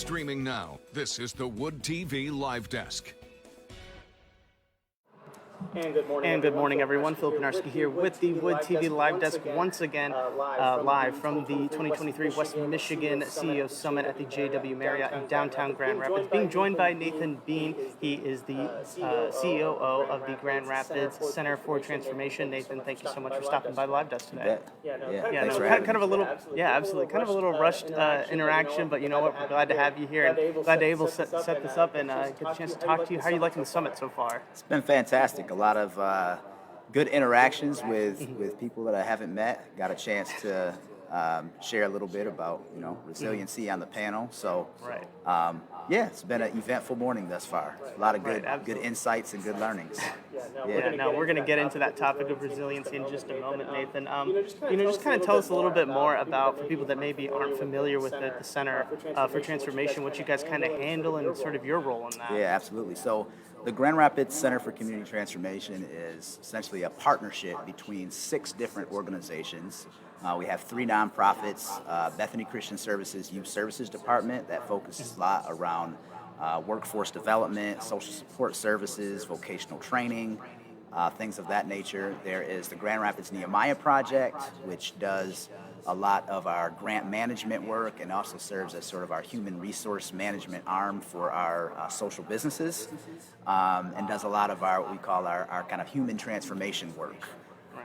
Streaming now, this is the Wood TV Live Desk. And good morning, everyone. Phil Pinarski here with the Wood TV Live Desk once again, live from the 2023 West Michigan CEO Summit at the JW Marriott in downtown Grand Rapids. Being joined by Nathan Beene. He is the COO of the Grand Rapids Center for Transformation. Nathan, thank you so much for stopping by the Live Desk today. Thanks for having kind of a little, absolutely, kind of a little rushed interaction, but you know what? We're glad to have you here and glad to able to set this up and get a chance to talk to you. How are you liking the summit so far? It's been fantastic. A lot of good interactions with people that I haven't met. Got a chance to share a little bit about resiliency on the panel. So it's been an eventful morning thus far. A lot of good insights and good learnings. We're going to get into that topic of resiliency in just a moment, Nathan. Just kind of tell us a little bit more about, for people that maybe aren't familiar with the Center for Transformation, what you guys kind of handle and sort of your role in that. Yeah, absolutely. So the Grand Rapids Center for Community Transformation is essentially a partnership between 6 different organizations. We have 3 nonprofits, Bethany Christian Services Youth Services Department that focuses a lot around workforce development, social support services, vocational training, things of that nature. There is the Grand Rapids Nehemiah Project, which does a lot of our grant management work and also serves as sort of our human resource management arm for our social businesses, and does a lot of what we call our kind of human transformation work.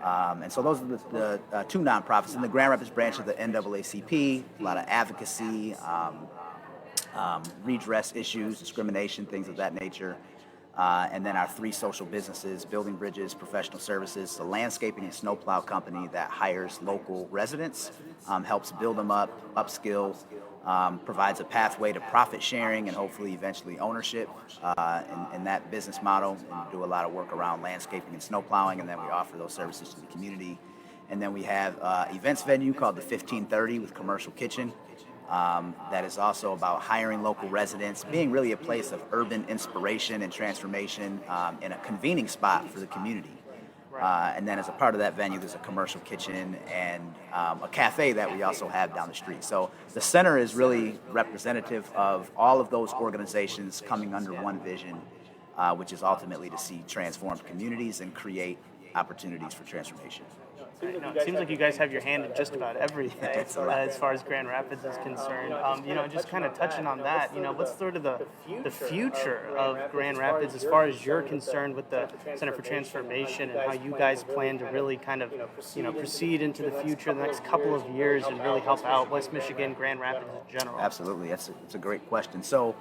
And so those are the 2 nonprofits. In the Grand Rapids branch of the NAACP, a lot of advocacy, redress issues, discrimination, things of that nature. And then our 3 social businesses, Building Bridges, Professional Services, a landscaping and snowplow company that hires local residents, helps build them up, upskill, provides a pathway to profit sharing and hopefully eventually ownership in that business model, and do a lot of work around landscaping and snowplowing, and then we offer those services to the community. And then we have events venue called the 1530 with Commercial Kitchen. That is also about hiring local residents, being really a place of urban inspiration and transformation, and a convening spot for the community. And then as a part of that venue, there's a commercial kitchen and a cafe that we also have down the street. So the center is really representative of all of those organizations coming under one vision, which is ultimately to see transformed communities and create opportunities for transformation. It seems like you guys have your hand in just about everything as far as Grand Rapids is concerned. Just kind of touching on that, what's sort of the future of Grand Rapids as far as you're concerned with the Center for Transformation, and how you guys plan to really kind of, proceed into the future the next couple of years and really help out West Michigan, Grand Rapids in general? Absolutely. It's a great question. So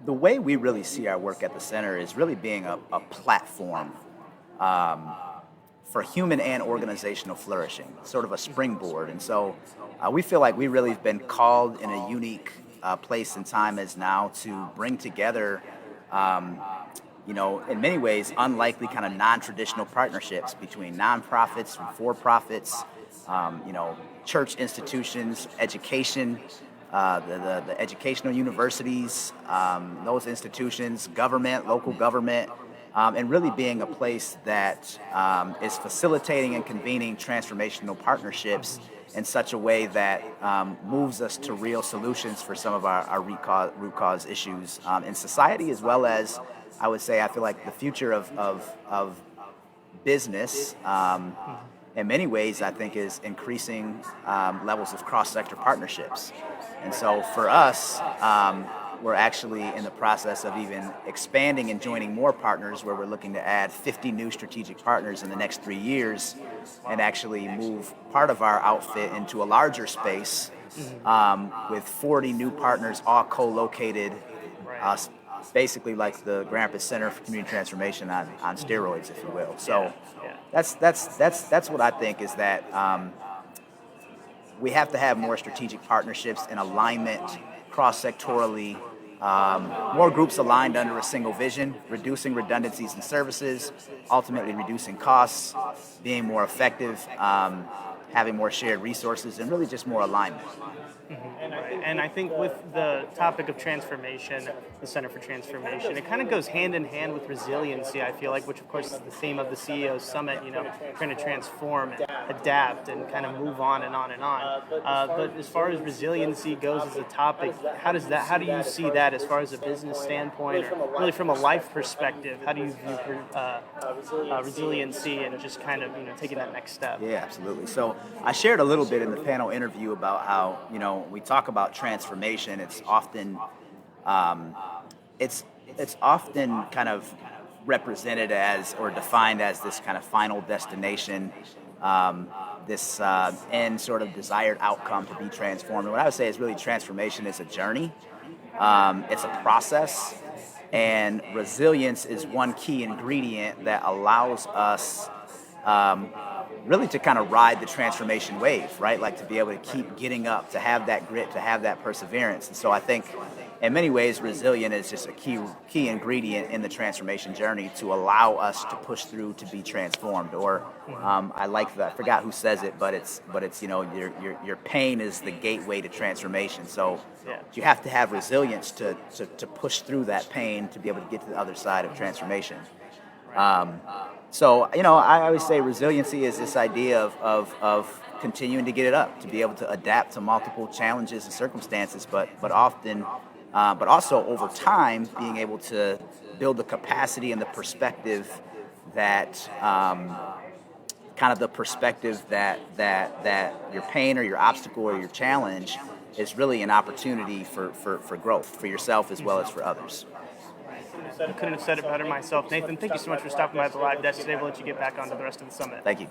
the way we really see our work at the center is really being a platform for human and organizational flourishing, sort of a springboard. And so we feel like we really have been called in a unique place and time as now to bring together, in many ways, unlikely kind of non-traditional partnerships between nonprofits and for-profits, church institutions, education, the educational universities, those institutions, government, local government, and really being a place that is facilitating and convening transformational partnerships in such a way that moves us to real solutions for some of our root cause issues in society, as well as, I feel like the future of business, in many ways, I think, is increasing levels of cross-sector partnerships. And so for us, we're actually in the process of even expanding and joining more partners, where we're looking to add 50 new strategic partners in the next 3 years, and actually move part of our outfit into a larger space with 40 new partners, all co-located, basically like the Grand Rapids Center for Community Transformation on steroids, if you will. So that's what I think is that we have to have more strategic partnerships in alignment cross-sectorally, more groups aligned under a single vision, reducing redundancies in services, ultimately reducing costs, being more effective, having more shared resources, and really just more alignment. And I think with the topic of transformation, the Center for Transformation, it kind of goes hand in hand with resiliency, I feel like, which of course is the theme of the CEO Summit, trying to transform, adapt, and kind of move on and on and on. But as far as resiliency goes as a topic, how do you see that as far as a business standpoint, or really from a life perspective? How do you view resiliency and just kind of taking that next step? Yeah, absolutely. So I shared a little bit in the panel interview about how we talk about transformation. It's often it's often kind of represented as or defined as this kind of final destination, this end sort of desired outcome to be transformed. And what I would say is really transformation is a journey. It's a process, and resilience is one key ingredient that allows us really to kind of ride the transformation wave, right? Like to be able to keep getting up, to have that grit, to have that perseverance. And so I think in many ways, resilient is just a key ingredient in the transformation journey to allow us to push through to be transformed. Or I like that. I forgot who says it, but it's your pain is the gateway to transformation. So you have to have resilience to push through that pain to be able to get to the other side of transformation. So I always say resiliency is this idea of continuing to get it up, to be able to adapt to multiple challenges and circumstances, but also over time being able to build the capacity and the perspective that that your pain or your obstacle or your challenge is really an opportunity for growth for yourself as well as for others. I couldn't have said it better myself. Nathan, thank you so much for stopping by at the live desk today. We'll let you get back on to the rest of the summit. Thank you.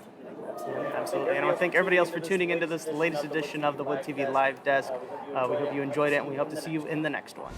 Absolutely. And I want to thank everybody else for tuning into this latest edition of the Wood TV Live Desk. We hope you enjoyed it, and we hope to see you in the next one.